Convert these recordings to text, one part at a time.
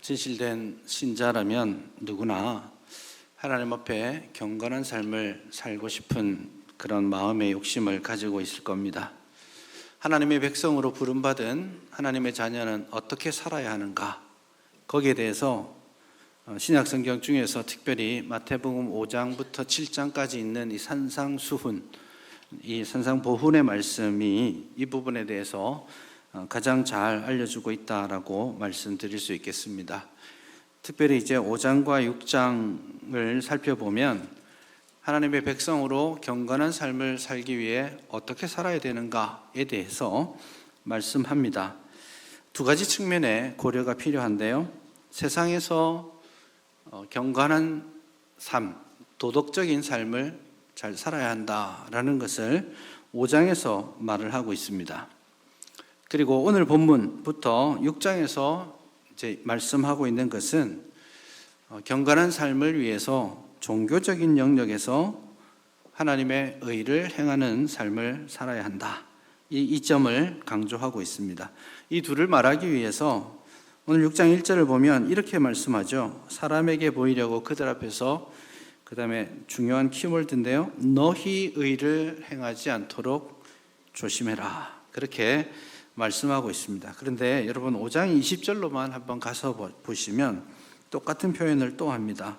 진실된 신자라면 누구나 하나님 앞에 경건한 삶을 살고 싶은 그런 마음의 욕심을 가지고 있을 겁니다. 하나님의 백성으로 부름받은 하나님의 자녀는 어떻게 살아야 하는가? 거기에 대해서 신약성경 중에서 특별히 마태복음 5장부터 7장까지 있는 이 산상수훈, 이 산상보훈의 말씀이 이 부분에 대해서 가장 잘 알려주고 있다라고 말씀드릴 수 있겠습니다. 특별히 이제 5장과 6장을 살펴보면 하나님의 백성으로 경건한 삶을 살기 위해 어떻게 살아야 되는가에 대해서 말씀합니다. 두 가지 측면의 고려가 필요한데요. 세상에서 경건한 삶, 도덕적인 삶을 잘 살아야 한다라는 것을 5장에서 말을 하고 있습니다. 그리고 오늘 본문부터 6장에서 이제 말씀하고 있는 것은 경건한 삶을 위해서 종교적인 영역에서 하나님의 의를 행하는 삶을 살아야 한다. 이 점을 강조하고 있습니다. 이 둘을 말하기 위해서 오늘 6장 1절을 보면 이렇게 말씀하죠. 사람에게 보이려고 그들 앞에서, 그 다음에 중요한 키워드인데요, 너희 의를 행하지 않도록 조심해라, 그렇게 말씀하고 있습니다. 그런데 여러분 5장 20절로만 한번 가서 보시면 똑같은 표현을 또 합니다.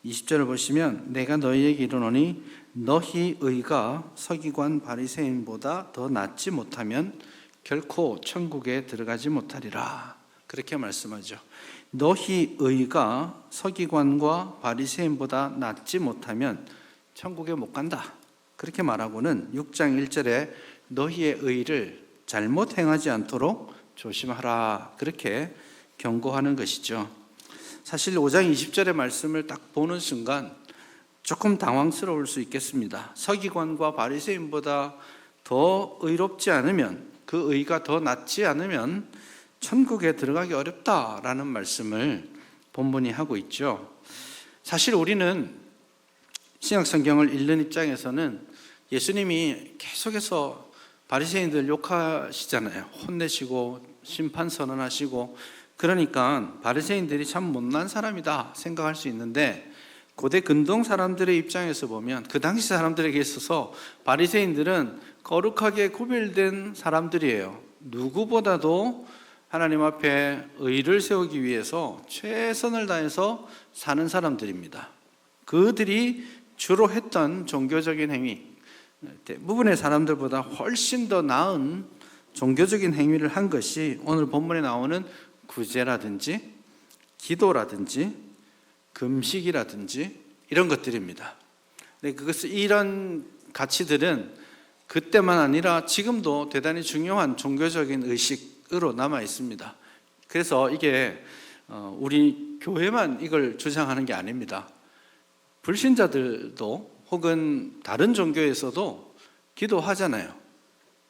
20절을 보시면 내가 너희에게 이르노니 너희 의가 서기관 바리새인보다 더 낫지 못하면 결코 천국에 들어가지 못하리라, 그렇게 말씀하죠. 너희 의가 서기관과 바리새인보다 낫지 못하면 천국에 못 간다, 그렇게 말하고는 6장 1절에 너희의 의를 잘못 행하지 않도록 조심하라, 그렇게 경고하는 것이죠. 사실 5장 20절의 말씀을 딱 보는 순간 조금 당황스러울 수 있겠습니다. 서기관과 바리새인보다 더 의롭지 않으면, 그 의가 더 낫지 않으면 천국에 들어가기 어렵다라는 말씀을 본문이 하고 있죠. 사실 우리는 신약성경을 읽는 입장에서는 예수님이 계속해서 바리새인들 욕하시잖아요. 혼내시고 심판 선언하시고, 그러니까 바리새인들이 참 못난 사람이다 생각할 수 있는데, 고대 근동 사람들의 입장에서 보면 그 당시 사람들에게 있어서 바리새인들은 거룩하게 구별된 사람들이에요. 누구보다도 하나님 앞에 의를 세우기 위해서 최선을 다해서 사는 사람들입니다. 그들이 주로 했던 종교적인 행위, 대부분의 사람들보다 훨씬 더 나은 종교적인 행위를 한 것이 오늘 본문에 나오는 구제라든지 기도라든지 금식이라든지 이런 것들입니다. 이런 가치들은 그때만 아니라 지금도 대단히 중요한 종교적인 의식으로 남아 있습니다. 그래서 이게 우리 교회만 이걸 주장하는 게 아닙니다. 불신자들도 혹은 다른 종교에서도 기도하잖아요.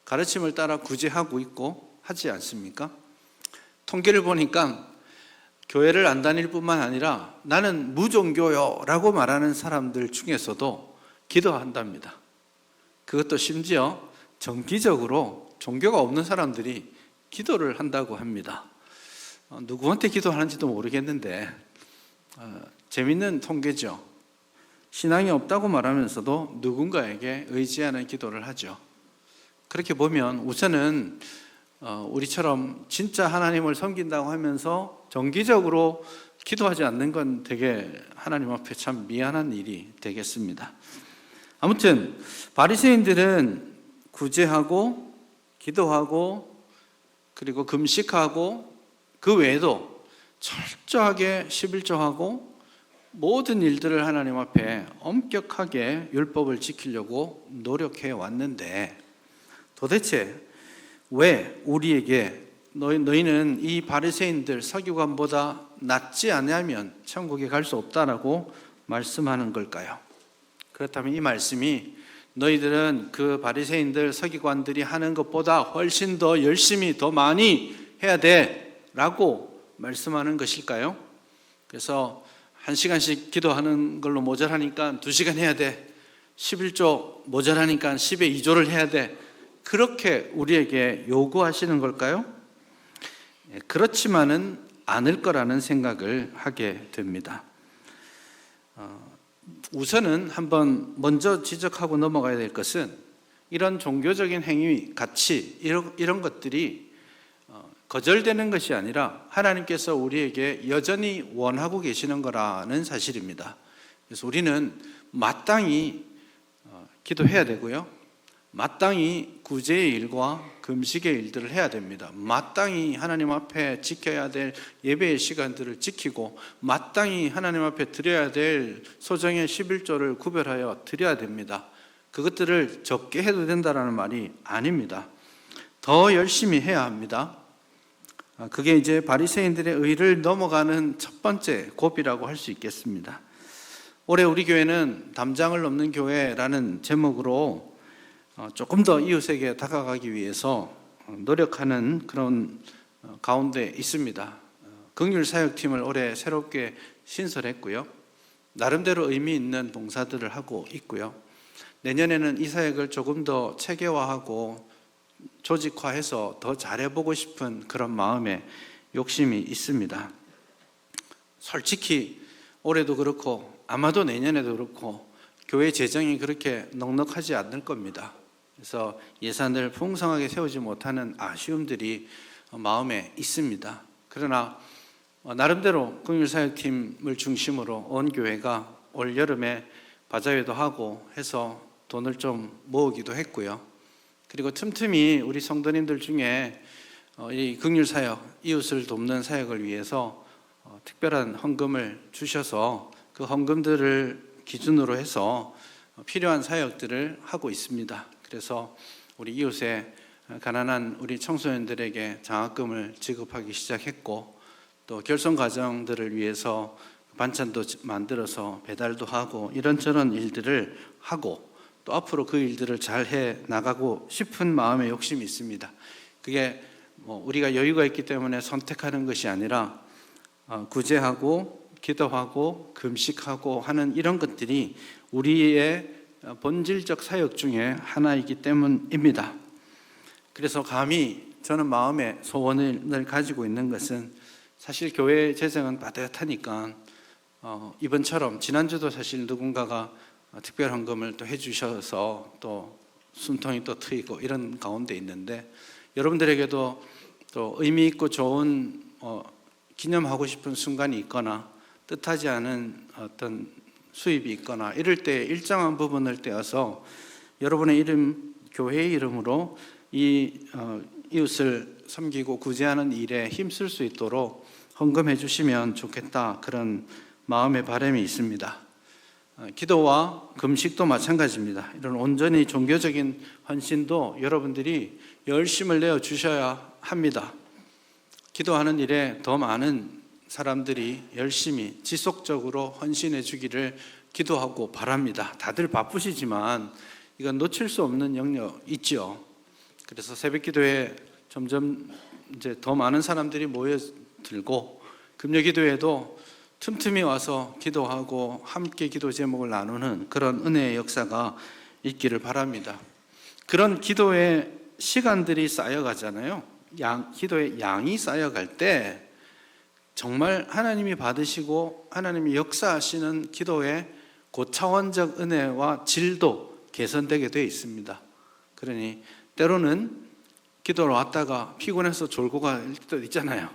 가르침을 따라 구제하고 있고 하지 않습니까? 통계를 보니까 교회를 안 다닐 뿐만 아니라 나는 무종교요 라고 말하는 사람들 중에서도 기도한답니다. 그것도 심지어 정기적으로 종교가 없는 사람들이 기도를 한다고 합니다. 누구한테 기도하는지도 모르겠는데 재밌는 통계죠. 신앙이 없다고 말하면서도 누군가에게 의지하는 기도를 하죠. 그렇게 보면 우선은 우리처럼 진짜 하나님을 섬긴다고 하면서 정기적으로 기도하지 않는 건 되게 하나님 앞에 참 미안한 일이 되겠습니다. 아무튼 바리새인들은 구제하고 기도하고 그리고 금식하고 그 외에도 철저하게 11조하고 모든 일들을 하나님 앞에 엄격하게 율법을 지키려고 노력해 왔는데, 도대체 왜 우리에게 너희는 이 바리새인들 서기관보다 낫지 않으면 천국에 갈 수 없다라고 말씀하는 걸까요? 그렇다면 이 말씀이 너희들은 그 바리새인들 서기관들이 하는 것보다 훨씬 더 열심히 더 많이 해야 돼 라고 말씀하는 것일까요? 그래서 1시간씩 기도하는 걸로 모자라니까 2시간 해야 돼, 11조 모자라니까 10의 2조를 해야 돼, 그렇게 우리에게 요구하시는 걸까요? 그렇지만은 않을 거라는 생각을 하게 됩니다. 우선은 한번 먼저 지적하고 넘어가야 될 것은 이런 종교적인 행위, 가치 이런 것들이 거절되는 것이 아니라 하나님께서 우리에게 여전히 원하고 계시는 거라는 사실입니다. 그래서 우리는 마땅히 기도해야 되고요, 마땅히 구제의 일과 금식의 일들을 해야 됩니다. 마땅히 하나님 앞에 지켜야 될 예배의 시간들을 지키고 마땅히 하나님 앞에 드려야 될 소정의 11조를 구별하여 드려야 됩니다. 그것들을 적게 해도 된다는 말이 아닙니다. 더 열심히 해야 합니다. 그게 이제 바리새인들의 의를 넘어가는 첫 번째 고비라고 할 수 있겠습니다. 올해 우리 교회는 담장을 넘는 교회라는 제목으로 조금 더 이웃에게 다가가기 위해서 노력하는 그런 가운데 있습니다. 긍휼 사역팀을 올해 새롭게 신설했고요, 나름대로 의미 있는 봉사들을 하고 있고요, 내년에는 이 사역을 조금 더 체계화하고 조직화해서 더 잘해보고 싶은 그런 마음에 욕심이 있습니다. 솔직히 올해도 그렇고 아마도 내년에도 그렇고 교회 재정이 그렇게 넉넉하지 않을 겁니다. 그래서 예산을 풍성하게 세우지 못하는 아쉬움들이 마음에 있습니다. 그러나 나름대로 긍휼사역팀을 중심으로 온 교회가 올 여름에 바자회도 하고 해서 돈을 좀 모으기도 했고요. 그리고 틈틈이 우리 성도님들 중에 이 긍휼사역, 이웃을 돕는 사역을 위해서 특별한 헌금을 주셔서 그 헌금들을 기준으로 해서 필요한 사역들을 하고 있습니다. 그래서 우리 이웃의 가난한 우리 청소년들에게 장학금을 지급하기 시작했고, 또 결손 가정들을 위해서 반찬도 만들어서 배달도 하고 이런저런 일들을 하고, 또 앞으로 그 일들을 잘 해 나가고 싶은 마음의 욕심이 있습니다. 그게 우리가 여유가 있기 때문에 선택하는 것이 아니라 구제하고 기도하고 금식하고 하는 이런 것들이 우리의 본질적 사역 중에 하나이기 때문입니다. 그래서 감히 저는 마음의 소원을 가지고 있는 것은, 사실 교회 재정은 빠듯하니까 이번처럼 지난주도 사실 누군가가 특별 헌금을 또 해주셔서 또 숨통이 또 트이고 이런 가운데 있는데, 여러분들에게도 또 의미 있고 좋은 기념하고 싶은 순간이 있거나 뜻하지 않은 어떤 수입이 있거나 이럴 때 일정한 부분을 떼어서 여러분의 이름, 교회의 이름으로 이 이웃을 섬기고 구제하는 일에 힘쓸 수 있도록 헌금해 주시면 좋겠다, 그런 마음의 바람이 있습니다. 기도와 금식도 마찬가지입니다. 이런 온전히 종교적인 헌신도 여러분들이 열심을 내어 주셔야 합니다. 기도하는 일에 더 많은 사람들이 열심히 지속적으로 헌신해 주기를 기도하고 바랍니다. 다들 바쁘시지만 이건 놓칠 수 없는 영역 있죠. 그래서 새벽 기도에 점점 이제 더 많은 사람들이 모여들고, 금요 기도에도 틈틈이 와서 기도하고 함께 기도 제목을 나누는 그런 은혜의 역사가 있기를 바랍니다. 그런 기도의 시간들이 쌓여가잖아요. 기도의 양이 쌓여갈 때 정말 하나님이 받으시고 하나님이 역사하시는 기도의 고차원적 은혜와 질도 개선되게 되어 있습니다. 그러니 때로는 기도를 왔다가 피곤해서 졸고 갈 때도 있잖아요.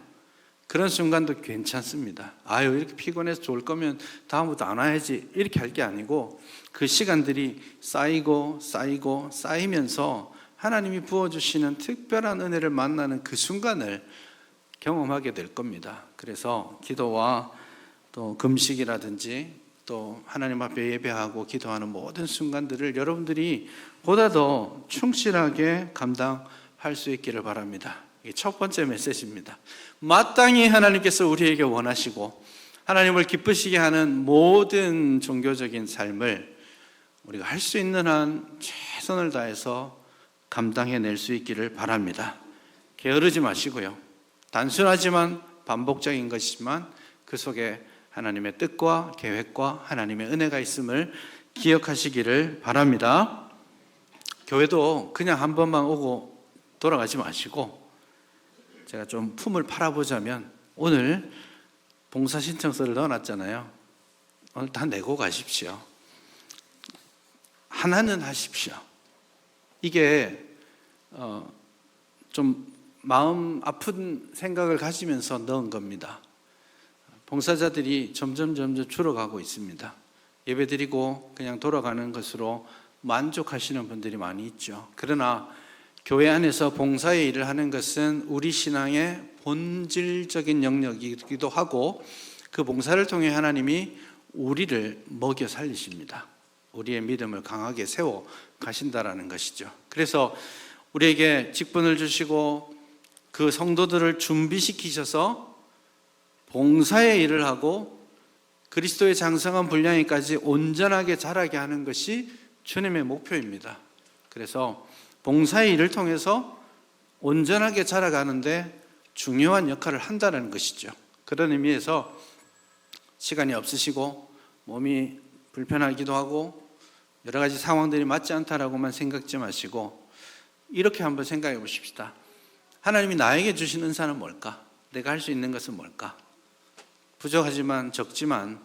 그런 순간도 괜찮습니다. 아유, 이렇게 피곤해서 졸 거면 다음부터 안 와야지, 이렇게 할 게 아니고 그 시간들이 쌓이고 쌓이고 쌓이면서 하나님이 부어주시는 특별한 은혜를 만나는 그 순간을 경험하게 될 겁니다. 그래서 기도와 또 금식이라든지 또 하나님 앞에 예배하고 기도하는 모든 순간들을 여러분들이 보다 더 충실하게 감당할 수 있기를 바랍니다. 이게 첫 번째 메시지입니다. 마땅히 하나님께서 우리에게 원하시고 하나님을 기쁘시게 하는 모든 종교적인 삶을 우리가 할 수 있는 한 최선을 다해서 감당해낼 수 있기를 바랍니다. 게으르지 마시고요. 단순하지만 반복적인 것이지만 그 속에 하나님의 뜻과 계획과 하나님의 은혜가 있음을 기억하시기를 바랍니다. 교회도 그냥 한 번만 오고 돌아가지 마시고, 제가 좀 품을 팔아보자면 오늘 봉사 신청서를 넣어놨잖아요. 오늘 다 내고 가십시오. 하나는 하십시오. 이게 좀 마음 아픈 생각을 가지면서 넣은 겁니다. 봉사자들이 점점 줄어가고 있습니다. 예배드리고 그냥 돌아가는 것으로 만족하시는 분들이 많이 있죠. 그러나 교회 안에서 봉사의 일을 하는 것은 우리 신앙의 본질적인 영역이기도 하고, 그 봉사를 통해 하나님이 우리를 먹여 살리십니다. 우리의 믿음을 강하게 세워 가신다라는 것이죠. 그래서 우리에게 직분을 주시고 그 성도들을 준비시키셔서 봉사의 일을 하고 그리스도의 장성한 분량에까지 온전하게 자라게 하는 것이 주님의 목표입니다. 그래서 봉사의 일을 통해서 온전하게 자라가는데 중요한 역할을 한다는 것이죠. 그런 의미에서 시간이 없으시고 몸이 불편하기도 하고 여러 가지 상황들이 맞지 않다라고만 생각지 마시고 이렇게 한번 생각해 보십시다. 하나님이 나에게 주신 은사는 뭘까? 내가 할 수 있는 것은 뭘까? 부족하지만 적지만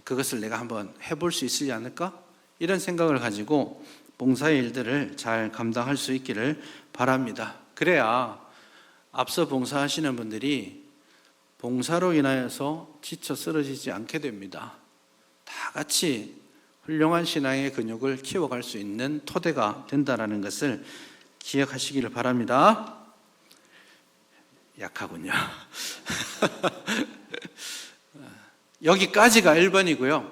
그것을 내가 한번 해볼 수 있지 않을까? 이런 생각을 가지고 봉사의 일들을 잘 감당할 수 있기를 바랍니다. 그래야 앞서 봉사하시는 분들이 봉사로 인하여서 지쳐 쓰러지지 않게 됩니다. 다 같이 훌륭한 신앙의 근육을 키워갈 수 있는 토대가 된다는 것을 기억하시기를 바랍니다. 약하군요. 여기까지가 1번이고요.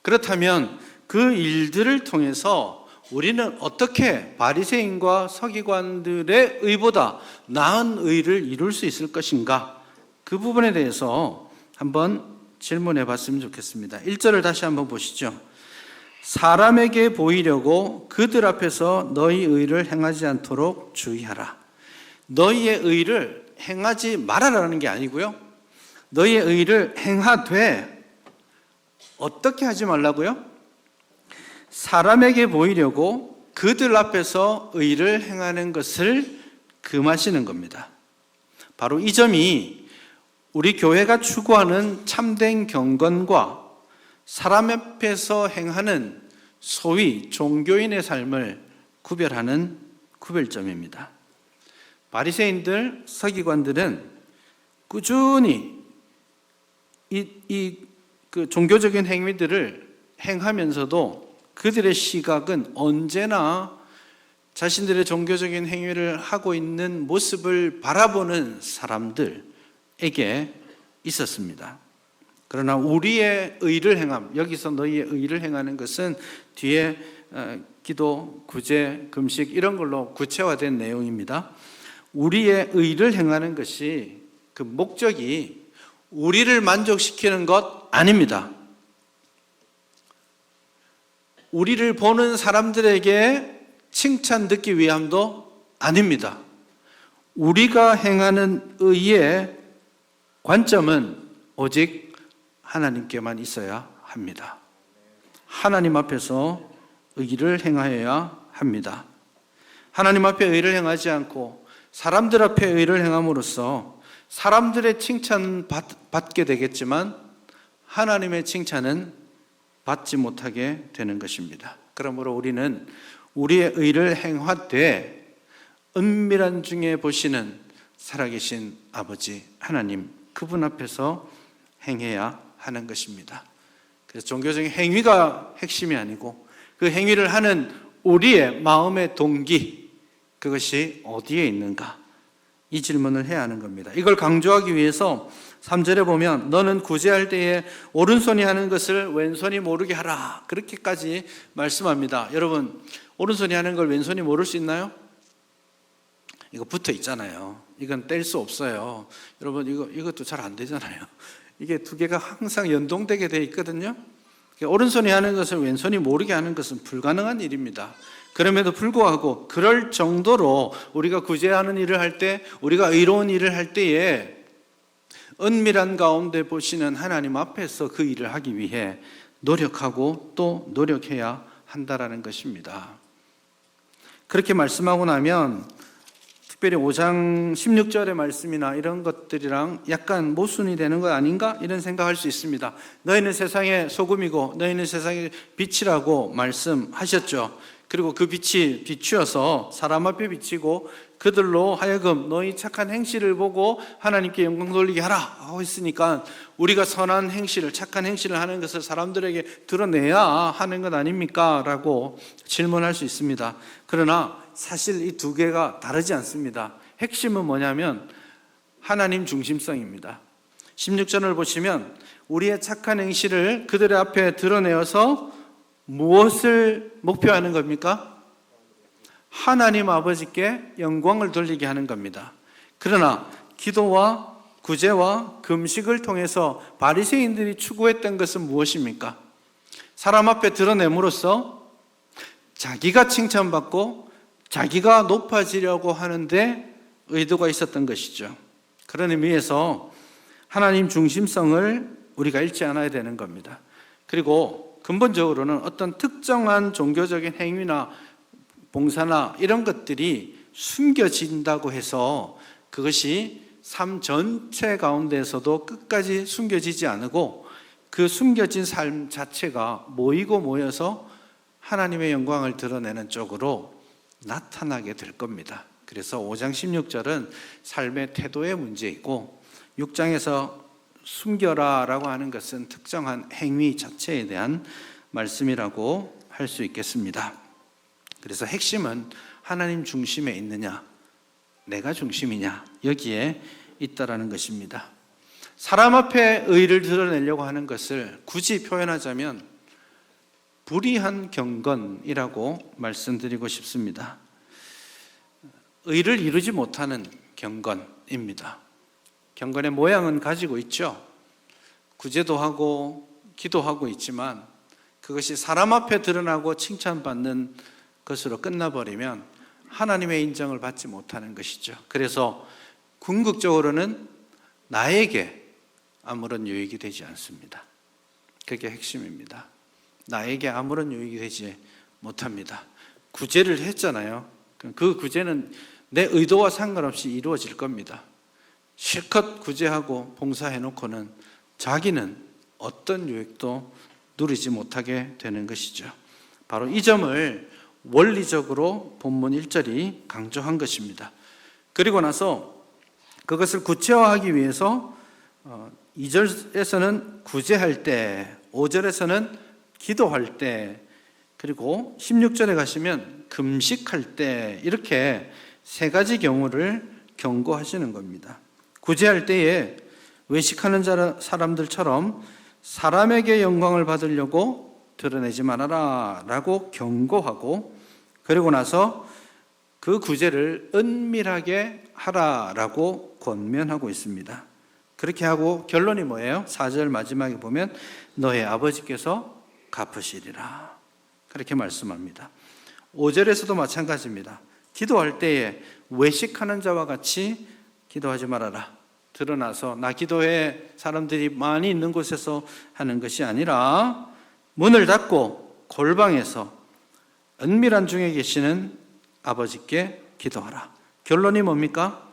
그렇다면 그 일들을 통해서 우리는 어떻게 바리새인과 서기관들의 의보다 나은 의를 이룰 수 있을 것인가? 그 부분에 대해서 한번 질문해 봤으면 좋겠습니다. 1절을 다시 한번 보시죠. 사람에게 보이려고 그들 앞에서 너희 의를 행하지 않도록 주의하라. 너희의 의를 행하지 말아라는 게 아니고요. 너희의 의를 행하되 어떻게 하지 말라고요? 사람에게 보이려고 그들 앞에서 의를 행하는 것을 금하시는 겁니다. 바로 이 점이 우리 교회가 추구하는 참된 경건과 사람 앞에서 행하는 소위 종교인의 삶을 구별하는 구별점입니다. 바리새인들, 서기관들은 꾸준히 그 종교적인 행위들을 행하면서도 그들의 시각은 언제나 자신들의 종교적인 행위를 하고 있는 모습을 바라보는 사람들에게 있었습니다. 그러나 우리의 의를 행함, 여기서 너희의 의를 행하는 것은 뒤에 기도, 구제, 금식 이런 걸로 구체화된 내용입니다. 우리의 의를 행하는 것이 그 목적이 우리를 만족시키는 것 아닙니다. 우리를 보는 사람들에게 칭찬 듣기 위함도 아닙니다. 우리가 행하는 의의 관점은 오직 하나님께만 있어야 합니다. 하나님 앞에서 의를 행하여야 합니다. 하나님 앞에 의를 행하지 않고 사람들 앞에 의를 행함으로써 사람들의 칭찬은 받게 되겠지만 하나님의 칭찬은 받지 못하게 되는 것입니다. 그러므로 우리는 우리의 의를 행하되 은밀한 중에 보시는 살아계신 아버지 하나님, 그분 앞에서 행해야 하는 것입니다. 그래서 종교적인 행위가 핵심이 아니고 그 행위를 하는 우리의 마음의 동기, 그것이 어디에 있는가? 이 질문을 해야 하는 겁니다. 이걸 강조하기 위해서 3절에 보면 너는 구제할 때에 오른손이 하는 것을 왼손이 모르게 하라, 그렇게까지 말씀합니다. 여러분, 오른손이 하는 걸 왼손이 모를 수 있나요? 이거 붙어 있잖아요. 이건 뗄 수 없어요. 여러분, 이것도 잘 안 되잖아요. 이게 두 개가 항상 연동되게 돼 있거든요. 오른손이 하는 것을 왼손이 모르게 하는 것은 불가능한 일입니다. 그럼에도 불구하고 그럴 정도로 우리가 구제하는 일을 할 때, 우리가 의로운 일을 할 때에 은밀한 가운데 보시는 하나님 앞에서 그 일을 하기 위해 노력하고 또 노력해야 한다라는 것입니다. 그렇게 말씀하고 나면 특별히 5장 16절의 말씀이나 이런 것들이랑 약간 모순이 되는 것 아닌가? 이런 생각할 수 있습니다. 너희는 세상의 소금이고 너희는 세상의 빛이라고 말씀하셨죠. 그리고 그 빛이 비추어서 사람 앞에 비치고 그들로 하여금 너희 착한 행실을 보고 하나님께 영광 돌리게 하라 하고 있으니까 우리가 선한 행실을, 착한 행실을 하는 것을 사람들에게 드러내야 하는 것 아닙니까? 라고 질문할 수 있습니다. 그러나 사실 이 두 개가 다르지 않습니다. 핵심은 뭐냐면 하나님 중심성입니다. 16절을 보시면 우리의 착한 행실을 그들의 앞에 드러내어서 무엇을 목표하는 겁니까? 하나님 아버지께 영광을 돌리게 하는 겁니다. 그러나 기도와 구제와 금식을 통해서 바리새인들이 추구했던 것은 무엇입니까? 사람 앞에 드러냄으로써 자기가 칭찬받고 자기가 높아지려고 하는데 의도가 있었던 것이죠. 그런 의미에서 하나님 중심성을 우리가 잃지 않아야 되는 겁니다. 그리고 근본적으로는 어떤 특정한 종교적인 행위나 봉사나 이런 것들이 숨겨진다고 해서 그것이 삶 전체 가운데서도 끝까지 숨겨지지 않고 그 숨겨진 삶 자체가 모이고 모여서 하나님의 영광을 드러내는 쪽으로 나타나게 될 겁니다. 그래서 5장 16절은 삶의 태도의 문제이고 6장에서 숨겨라 라고 하는 것은 특정한 행위 자체에 대한 말씀이라고 할 수 있겠습니다. 그래서 핵심은 하나님 중심에 있느냐, 내가 중심이냐, 여기에 있다라는 것입니다. 사람 앞에 의를 드러내려고 하는 것을 굳이 표현하자면 불의한 경건이라고 말씀드리고 싶습니다. 의를 이루지 못하는 경건입니다. 경건의 모양은 가지고 있죠. 구제도 하고 기도하고 있지만 그것이 사람 앞에 드러나고 칭찬받는 것으로 끝나버리면 하나님의 인정을 받지 못하는 것이죠. 그래서 궁극적으로는 나에게 아무런 유익이 되지 않습니다. 그게 핵심입니다. 나에게 아무런 유익이 되지 못합니다. 구제를 했잖아요. 그 구제는 내 의도와 상관없이 이루어질 겁니다. 실컷 구제하고 봉사해놓고는 자기는 어떤 유익도 누리지 못하게 되는 것이죠. 바로 이 점을 원리적으로 본문 1절이 강조한 것입니다. 그리고 나서 그것을 구체화하기 위해서 2절에서는 구제할 때, 5절에서는 기도할 때, 그리고 16절에 가시면 금식할 때, 이렇게 세 가지 경우를 경고하시는 겁니다. 구제할 때에 외식하는 사람들처럼 사람에게 영광을 받으려고 드러내지 말아라 라고 경고하고, 그리고 나서 그 구제를 은밀하게 하라라고 권면하고 있습니다. 그렇게 하고 결론이 뭐예요? 4절 마지막에 보면 너의 아버지께서 갚으시리라 그렇게 말씀합니다. 5절에서도 마찬가지입니다. 기도할 때에 외식하는 자와 같이 기도하지 말아라. 드러나서 나 기도해 사람들이 많이 있는 곳에서 하는 것이 아니라 문을 닫고 골방에서 은밀한 중에 계시는 아버지께 기도하라. 결론이 뭡니까?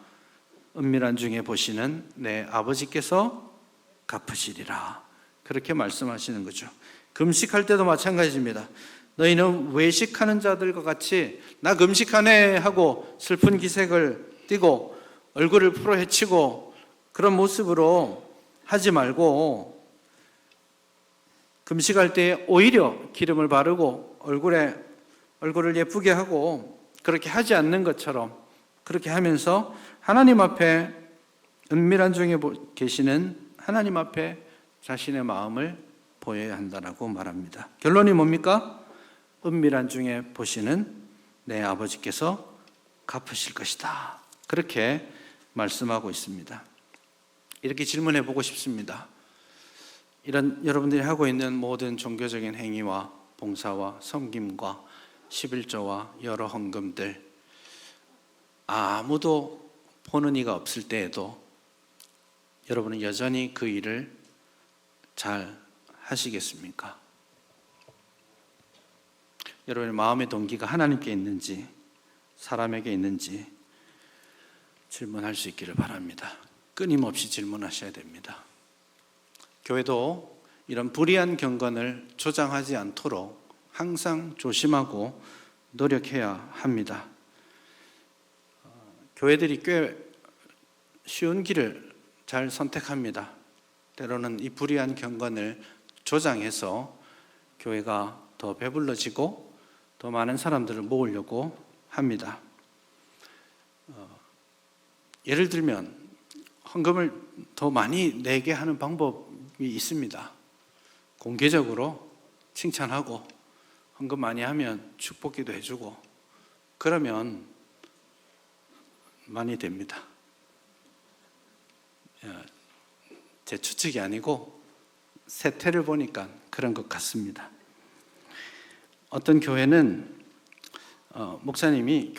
은밀한 중에 보시는 내 아버지께서 갚으시리라. 그렇게 말씀하시는 거죠. 금식할 때도 마찬가지입니다. 너희는 외식하는 자들과 같이 나 금식하네 하고 슬픈 기색을 띠고 얼굴을 풀어헤치고 그런 모습으로 하지 말고 금식할 때 오히려 기름을 바르고 얼굴을 예쁘게 하고 그렇게 하지 않는 것처럼 그렇게 하면서 하나님 앞에 은밀한 중에 계시는 하나님 앞에 자신의 마음을 보여야 한다라고 말합니다. 결론이 뭡니까? 은밀한 중에 보시는 내 아버지께서 갚으실 것이다. 그렇게 말씀하고 있습니다. 이렇게 질문해 보고 싶습니다. 이런 여러분들이 하고 있는 모든 종교적인 행위와 봉사와 섬김과 11조와 여러 헌금들 아무도 보는 이가 없을 때에도 여러분은 여전히 그 일을 잘 하시겠습니까? 여러분의 마음의 동기가 하나님께 있는지 사람에게 있는지 질문할 수 있기를 바랍니다. 끊임없이 질문하셔야 됩니다. 교회도 이런 불의한 경건을 조장하지 않도록 항상 조심하고 노력해야 합니다. 교회들이 꽤 쉬운 길을 잘 선택합니다. 때로는 이 불의한 경건을 조장해서 교회가 더 배불러지고 더 많은 사람들을 모으려고 합니다. 예를 들면 헌금을 더 많이 내게 하는 방법이 있습니다. 공개적으로 칭찬하고 헌금 많이 하면 축복기도 해주고 그러면 많이 됩니다. 제 추측이 아니고 세태를 보니까 그런 것 같습니다. 어떤 교회는 목사님이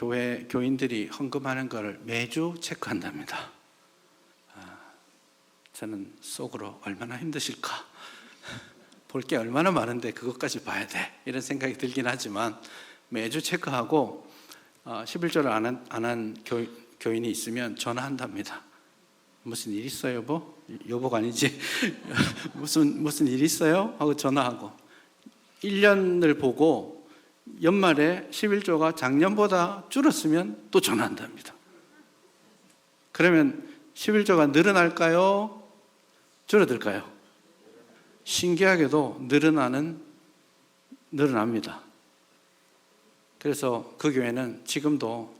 교인들이 헌금하는 걸 매주 체크한답니다. 저는 속으로 얼마나 힘드실까? 볼 게 얼마나 많은데 그것까지 봐야 돼 이런 생각이 들긴 하지만 매주 체크하고 11조를 안 한 교인이 있으면 전화한답니다. 무슨 일 있어요 여보? 여보가 아니지 무슨 일 있어요? 하고 전화하고 1년을 보고 연말에 11조가 작년보다 줄었으면 또 전화한답니다. 그러면 11조가 늘어날까요? 줄어들까요? 신기하게도 늘어납니다. 그래서 그 교회는 지금도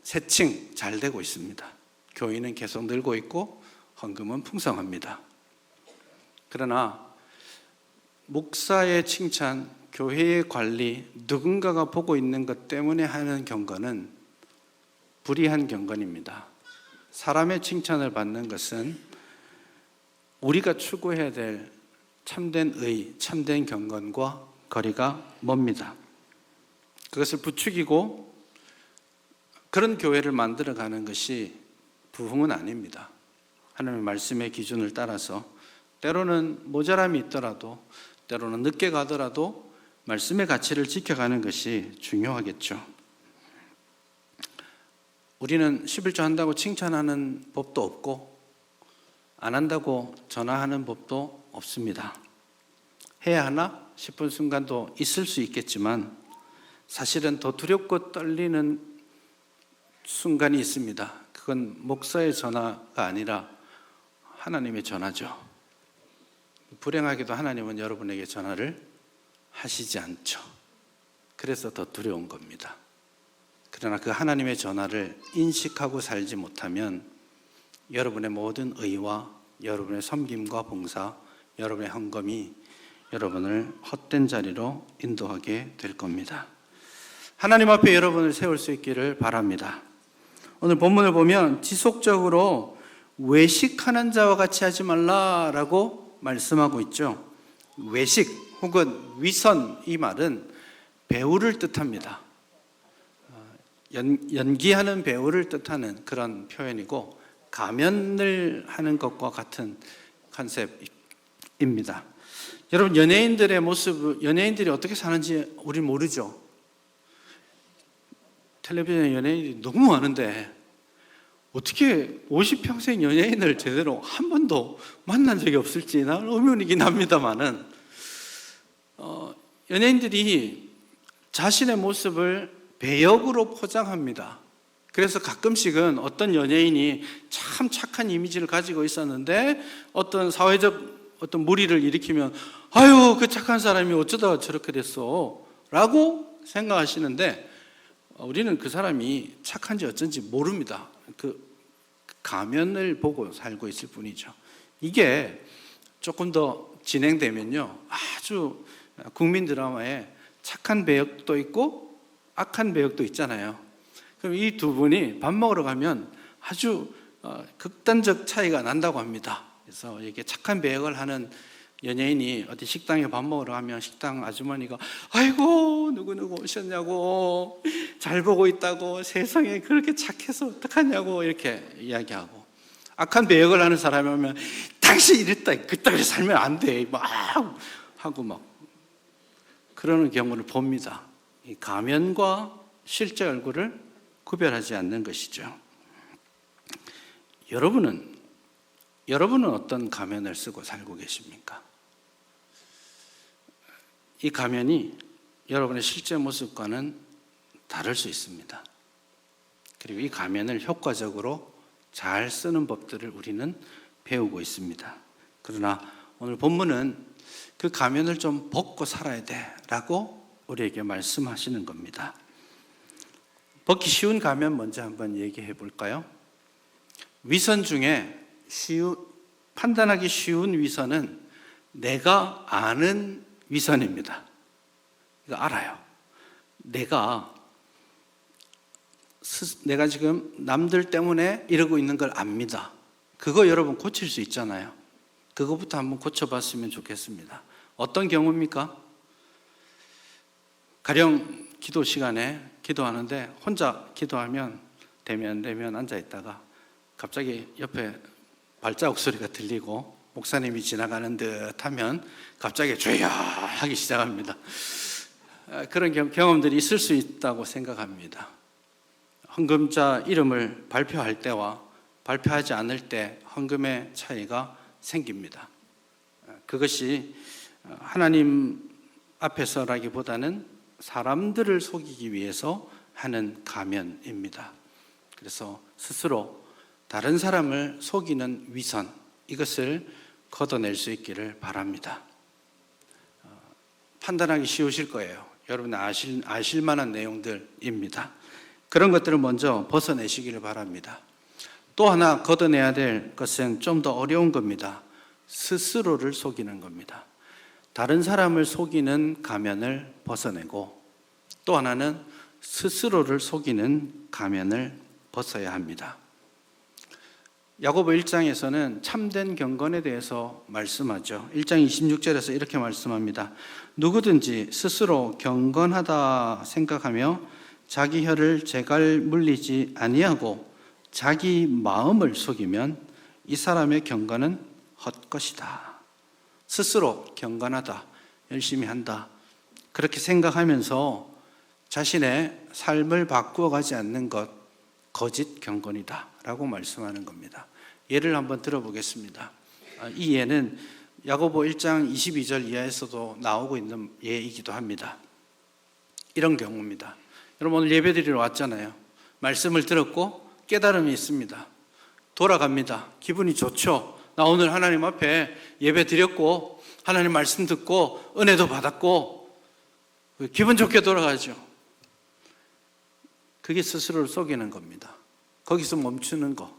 세칭 잘 되고 있습니다. 교인은 계속 늘고 있고 헌금은 풍성합니다. 그러나 목사의 칭찬, 교회의 관리, 누군가가 보고 있는 것 때문에 하는 경건은 불의한 경건입니다. 사람의 칭찬을 받는 것은 우리가 추구해야 될 참된 의, 참된 경건과 거리가 멉니다. 그것을 부추기고 그런 교회를 만들어가는 것이 부흥은 아닙니다. 하나님의 말씀의 기준을 따라서 때로는 모자람이 있더라도 때로는 늦게 가더라도 말씀의 가치를 지켜가는 것이 중요하겠죠. 우리는 11조 한다고 칭찬하는 법도 없고 안 한다고 전화하는 법도 없습니다. 해야 하나 싶은 순간도 있을 수 있겠지만 사실은 더 두렵고 떨리는 순간이 있습니다. 그건 목사의 전화가 아니라 하나님의 전화죠. 불행하게도 하나님은 여러분에게 전화를 하시지 않죠. 그래서 더 두려운 겁니다. 그러나 그 하나님의 전화를 인식하고 살지 못하면 여러분의 모든 의와 여러분의 섬김과 봉사, 여러분의 헌금이 여러분을 헛된 자리로 인도하게 될 겁니다. 하나님 앞에 여러분을 세울 수 있기를 바랍니다. 오늘 본문을 보면 지속적으로 외식하는 자와 같이 하지 말라라고 말씀하고 있죠. 외식 혹은 위선, 이 말은 배우를 뜻합니다. 연기하는 배우를 뜻하는 그런 표현이고 가면을 하는 것과 같은 컨셉입니다. 여러분, 연예인들의 모습, 연예인들이 어떻게 사는지 우리 모르죠. 텔레비전에 연예인이 너무 많은데 어떻게 50평생 연예인을 제대로 한 번도 만난 적이 없을지 나는 의문이긴 합니다만은 연예인들이 자신의 모습을 배역으로 포장합니다. 그래서 가끔씩은 어떤 연예인이 참 착한 이미지를 가지고 있었는데 어떤 사회적 어떤 무리를 일으키면 아유 그 착한 사람이 어쩌다가 저렇게 됐어 라고 생각하시는데 우리는 그 사람이 착한지 어쩐지 모릅니다. 그 가면을 보고 살고 있을 뿐이죠. 이게 조금 더 진행되면요 아주 국민 드라마에 착한 배역도 있고 악한 배역도 있잖아요. 그럼 이 두 분이 밥 먹으러 가면 아주 극단적 차이가 난다고 합니다. 그래서 이게 착한 배역을 하는 연예인이 어디 식당에 밥 먹으러 가면 식당 아주머니가 아이고 누구누구 오셨냐고 잘 보고 있다고 세상에 그렇게 착해서 어떡하냐고 이렇게 이야기하고 악한 배역을 하는 사람이 오면 당신 이랬다 그따위로 살면 안 돼 막 하고 막 그러는 경우를 봅니다. 이 가면과 실제 얼굴을 구별하지 않는 것이죠. 여러분은 어떤 가면을 쓰고 살고 계십니까? 이 가면이 여러분의 실제 모습과는 다를 수 있습니다. 그리고 이 가면을 효과적으로 잘 쓰는 법들을 우리는 배우고 있습니다. 그러나 오늘 본문은 그 가면을 좀 벗고 살아야 돼 라고 우리에게 말씀하시는 겁니다. 벗기 쉬운 가면 먼저 한번 얘기해 볼까요? 위선 중에 판단하기 쉬운 위선은 내가 아는 위선입니다. 이거 알아요. 내가 지금 남들 때문에 이러고 있는 걸 압니다. 그거 여러분 고칠 수 있잖아요. 그거부터 한번 고쳐봤으면 좋겠습니다. 어떤 경우입니까? 가령 기도 시간에 기도하는데 혼자 기도하면 대면 앉아있다가 갑자기 옆에 발자국 소리가 들리고 목사님이 지나가는 듯 하면 갑자기 주여 하기 시작합니다. 그런 경험들이 있을 수 있다고 생각합니다. 헌금자 이름을 발표할 때와 발표하지 않을 때 헌금의 차이가 생깁니다. 그것이 하나님 앞에서라기보다는 사람들을 속이기 위해서 하는 가면입니다. 그래서 스스로 다른 사람을 속이는 위선, 이것을 걷어낼 수 있기를 바랍니다. 판단하기 쉬우실 거예요. 여러분 아실 만한 내용들입니다. 그런 것들을 먼저 벗어내시기를 바랍니다. 또 하나 걷어내야 될 것은 좀 더 어려운 겁니다. 스스로를 속이는 겁니다. 다른 사람을 속이는 가면을 벗어내고 또 하나는 스스로를 속이는 가면을 벗어야 합니다. 야고보 1장에서는 참된 경건에 대해서 말씀하죠. 1장 26절에서 이렇게 말씀합니다. 누구든지 스스로 경건하다 생각하며 자기 혀를 제갈 물리지 아니하고 자기 마음을 속이면 이 사람의 경건은 헛것이다. 스스로 경건하다, 열심히 한다, 그렇게 생각하면서 자신의 삶을 바꾸어가지 않는 것, 거짓 경건이다 라고 말씀하는 겁니다. 예를 한번 들어보겠습니다. 이 예는 야고보 1장 22절 이하에서도 나오고 있는 예이기도 합니다. 이런 경우입니다. 여러분 오늘 예배드리러 왔잖아요. 말씀을 들었고 깨달음이 있습니다. 돌아갑니다. 기분이 좋죠. 나 오늘 하나님 앞에 예배 드렸고 하나님 말씀 듣고 은혜도 받았고 기분 좋게 돌아가죠. 그게 스스로를 속이는 겁니다. 거기서 멈추는 거.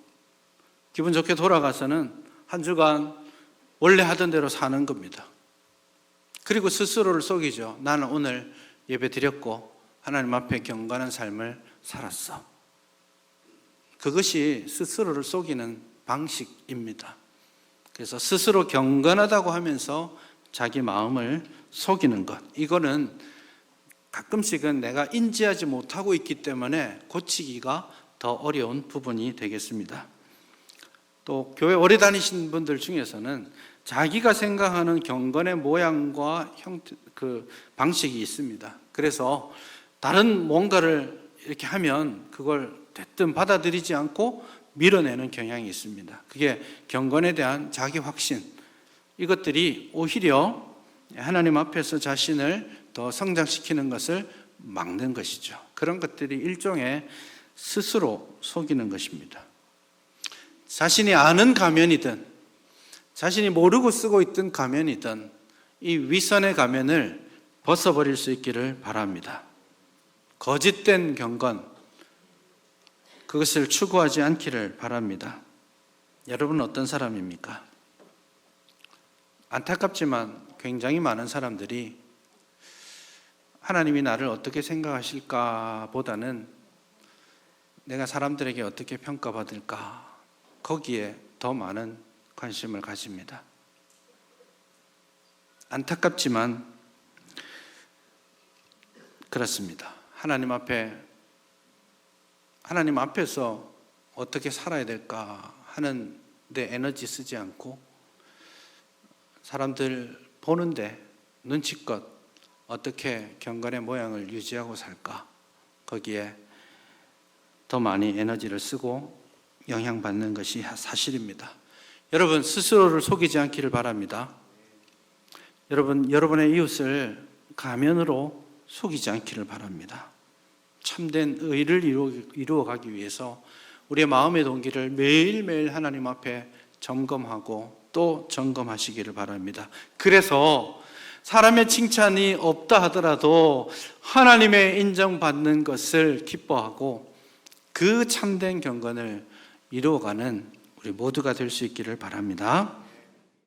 기분 좋게 돌아가서는 한 주간 원래 하던 대로 사는 겁니다. 그리고 스스로를 속이죠. 나는 오늘 예배 드렸고 하나님 앞에 경건한 삶을 살았어. 그것이 스스로를 속이는 방식입니다. 그래서 스스로 경건하다고 하면서 자기 마음을 속이는 것, 이거는 가끔씩은 내가 인지하지 못하고 있기 때문에 고치기가 더 어려운 부분이 되겠습니다. 또 교회 오래 다니신 분들 중에서는 자기가 생각하는 경건의 모양과 방식이 있습니다. 그래서 다른 뭔가를 이렇게 하면 그걸 대뜸 받아들이지 않고 밀어내는 경향이 있습니다. 그게 경건에 대한 자기 확신, 이것들이 오히려 하나님 앞에서 자신을 더 성장시키는 것을 막는 것이죠. 그런 것들이 일종의 스스로 속이는 것입니다. 자신이 아는 가면이든 자신이 모르고 쓰고 있던 가면이든 이 위선의 가면을 벗어버릴 수 있기를 바랍니다. 거짓된 경건, 그것을 추구하지 않기를 바랍니다. 여러분은 어떤 사람입니까? 안타깝지만 굉장히 많은 사람들이 하나님이 나를 어떻게 생각하실까 보다는 내가 사람들에게 어떻게 평가받을까, 거기에 더 많은 관심을 가집니다. 안타깝지만 그렇습니다. 하나님 앞에서 어떻게 살아야 될까 하는 데 에너지 쓰지 않고 사람들 보는데 눈치껏 어떻게 경건의 모양을 유지하고 살까, 거기에 더 많이 에너지를 쓰고 영향받는 것이 사실입니다. 여러분 스스로를 속이지 않기를 바랍니다. 여러분 여러분의 이웃을 가면으로 속이지 않기를 바랍니다. 참된 의를 이루어가기 위해서 우리의 마음의 동기를 매일매일 하나님 앞에 점검하고 또 점검하시기를 바랍니다. 그래서 사람의 칭찬이 없다 하더라도 하나님의 인정받는 것을 기뻐하고 그 참된 경건을 이루어가는 우리 모두가 될 수 있기를 바랍니다.